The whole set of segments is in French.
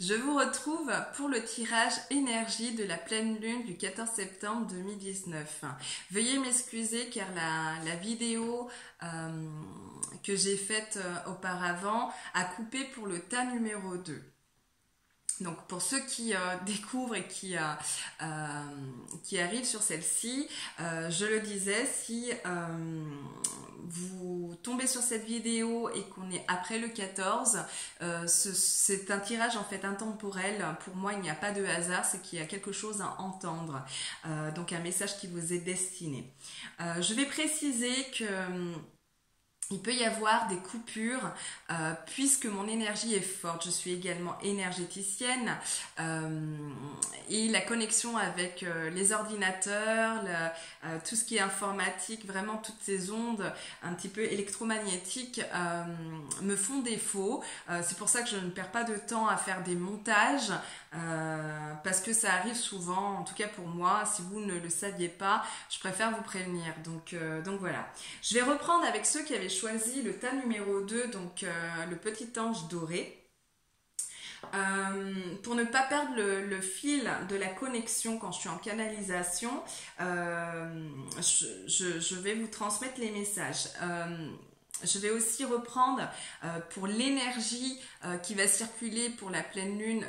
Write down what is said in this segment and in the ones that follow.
Je vous retrouve pour le tirage énergie de la pleine lune du 14 septembre 2019. Veuillez m'excuser car la vidéo que j'ai faite auparavant a coupé pour le tas numéro 2. Donc pour ceux qui découvrent et qui arrivent sur celle-ci, je le disais, si vous tombez sur cette vidéo et qu'on est après le 14, c'est un tirage en fait intemporel. Pour moi, il n'y a pas de hasard, c'est qu'il y a quelque chose à entendre. Donc un message qui vous est destiné. Je vais préciser que il peut y avoir des coupures puisque mon énergie est forte. Je suis également énergéticienne et la connexion avec les ordinateurs, tout ce qui est informatique, vraiment toutes ces ondes un petit peu électromagnétiques me font défaut. C'est pour ça que je ne perds pas de temps à faire des montages parce que ça arrive souvent, en tout cas pour moi. Si vous ne le saviez pas, je préfère vous prévenir. Donc voilà. Je vais reprendre avec ceux qui avaient choisi le tas numéro 2, donc le petit ange doré. Pour ne pas perdre le fil de la connexion quand je suis en canalisation, je vais vous transmettre les messages. Je vais aussi reprendre pour l'énergie qui va circuler pour la pleine lune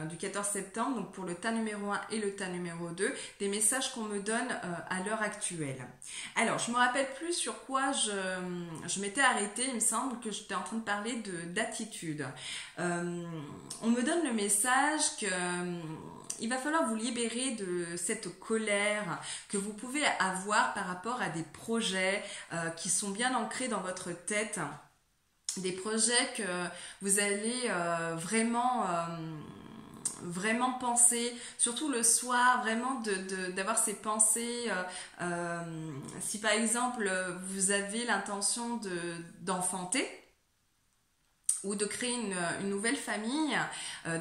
du 14 septembre, donc pour le tas numéro 1 et le tas numéro 2, des messages qu'on me donne à l'heure actuelle. Alors, je ne me rappelle plus sur quoi je m'étais arrêtée, il me semble que j'étais en train de parler d'attitude. On me donne le message que il va falloir vous libérer de cette colère que vous pouvez avoir par rapport à des projets qui sont bien ancrés dans votre tête, des projets que vous allez vraiment penser, surtout le soir, vraiment d'avoir ces pensées. Si par exemple vous avez l'intention d'enfanter, ou de créer une nouvelle famille,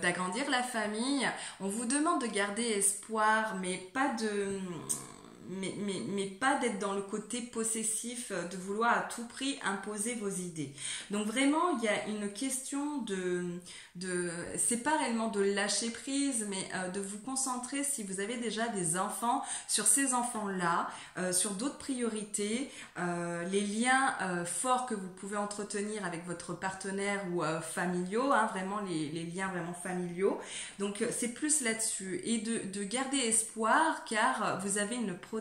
d'agrandir la famille, on vous demande de garder espoir, mais pas pas d'être dans le côté possessif, de vouloir à tout prix imposer vos idées. Donc vraiment, il y a une question c'est pas réellement de lâcher prise, mais de vous concentrer, si vous avez déjà des enfants, sur ces enfants-là, sur d'autres priorités, les liens forts que vous pouvez entretenir avec votre partenaire ou familiaux, hein, vraiment les liens vraiment familiaux. Donc c'est plus là-dessus, et de garder espoir, car vous avez une protection.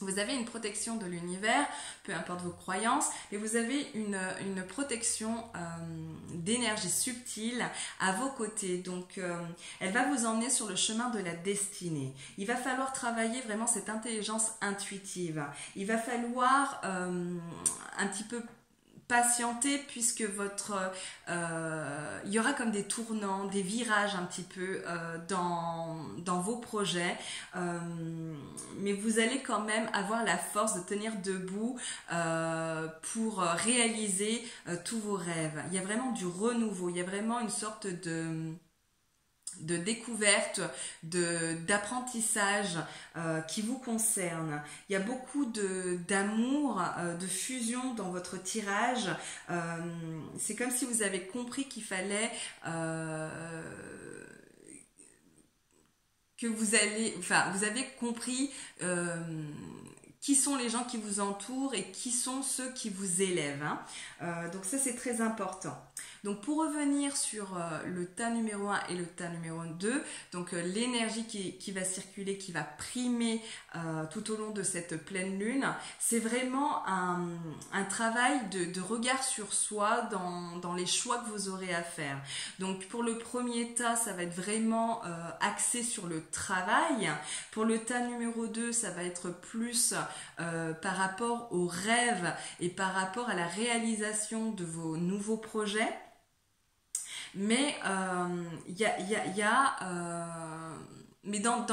Vous avez une protection de l'univers, peu importe vos croyances, mais vous avez une protection d'énergie subtile à vos côtés. Donc, elle va vous emmener sur le chemin de la destinée. Il va falloir travailler vraiment cette intelligence intuitive. Il va falloir un petit peu patienter, puisque il y aura comme des tournants, des virages un petit peu dans vos projets, mais vous allez quand même avoir la force de tenir debout pour réaliser tous vos rêves. Il y a vraiment du renouveau, il y a vraiment une sorte de découverte, d'apprentissage qui vous concerne. Il y a beaucoup d'amour, de fusion dans votre tirage. C'est comme si vous avez compris qu'il fallait que vous avez compris qui sont les gens qui vous entourent et qui sont ceux qui vous élèvent, hein. Donc ça, c'est très important. Donc pour revenir sur le tas numéro 1 et le tas numéro 2, donc l'énergie qui va circuler, qui va primer tout au long de cette pleine lune, c'est vraiment un travail de regard sur soi dans les choix que vous aurez à faire. Donc pour le premier tas, ça va être vraiment axé sur le travail. Pour le tas numéro 2, ça va être plus par rapport aux rêves et par rapport à la réalisation de vos nouveaux projets. Mais mais dans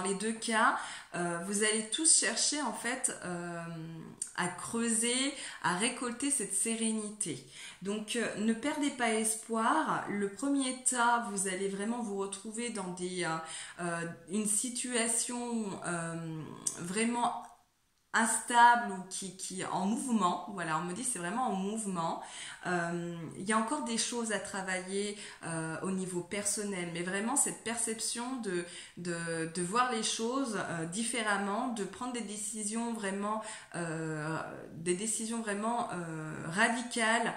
les deux cas, vous allez tous chercher en fait à creuser, à récolter cette sérénité. Donc ne perdez pas espoir. Le premier tas, vous allez vraiment vous retrouver dans une situation vraiment instable ou qui est en mouvement. Voilà, on me dit c'est vraiment en mouvement. Il y a encore des choses à travailler au niveau personnel, mais vraiment cette perception de voir les choses différemment, de prendre des décisions vraiment radicales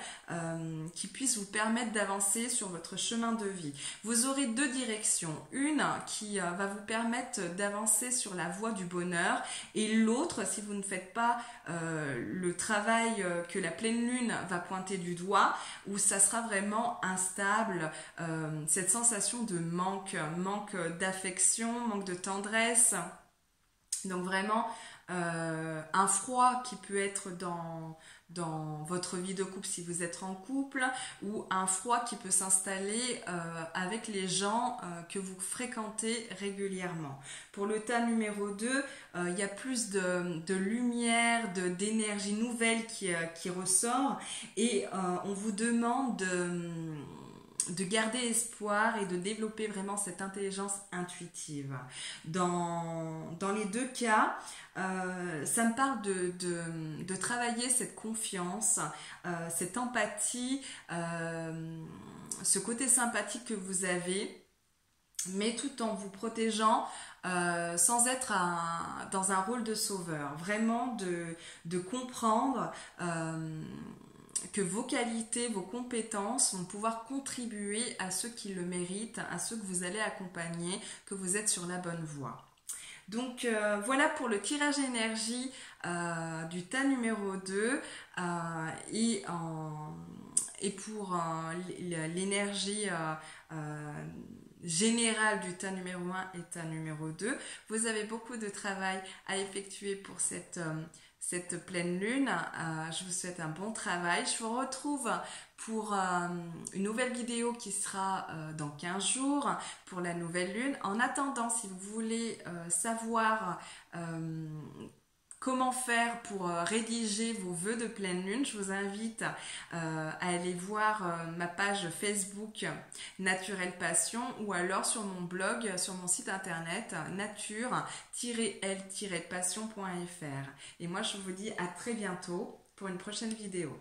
qui puissent vous permettre d'avancer sur votre chemin de vie. Vous aurez deux directions, une qui va vous permettre d'avancer sur la voie du bonheur et l'autre, si vous ne faites pas le travail que la pleine lune va pointer du doigt, où ça sera vraiment instable, cette sensation de manque d'affection, manque de tendresse. Donc vraiment un froid qui peut être dans votre vie de couple si vous êtes en couple, ou un froid qui peut s'installer avec les gens que vous fréquentez régulièrement. Pour le tas numéro 2, il y a plus de lumière, d'énergie nouvelle qui ressort, et on vous demande de garder espoir et de développer vraiment cette intelligence intuitive. Dans les deux cas, ça me parle de travailler cette confiance, cette empathie, ce côté sympathique que vous avez, mais tout en vous protégeant sans être dans un rôle de sauveur. Vraiment de comprendre que vos qualités, vos compétences vont pouvoir contribuer à ceux qui le méritent, à ceux que vous allez accompagner, que vous êtes sur la bonne voie. Donc voilà pour le tirage énergie du tas numéro 2 et pour l'énergie générale du tas numéro 1 et tas numéro 2. Vous avez beaucoup de travail à effectuer pour cette pleine lune. Je vous souhaite un bon travail. Je vous retrouve pour une nouvelle vidéo qui sera dans 15 jours pour la nouvelle lune. En attendant, si vous voulez savoir comment faire pour rédiger vos vœux de pleine lune, je vous invite à aller voir ma page Facebook Naturelle Passion, ou alors sur mon blog, sur mon site internet nature-l-passion.fr. Et moi je vous dis à très bientôt pour une prochaine vidéo.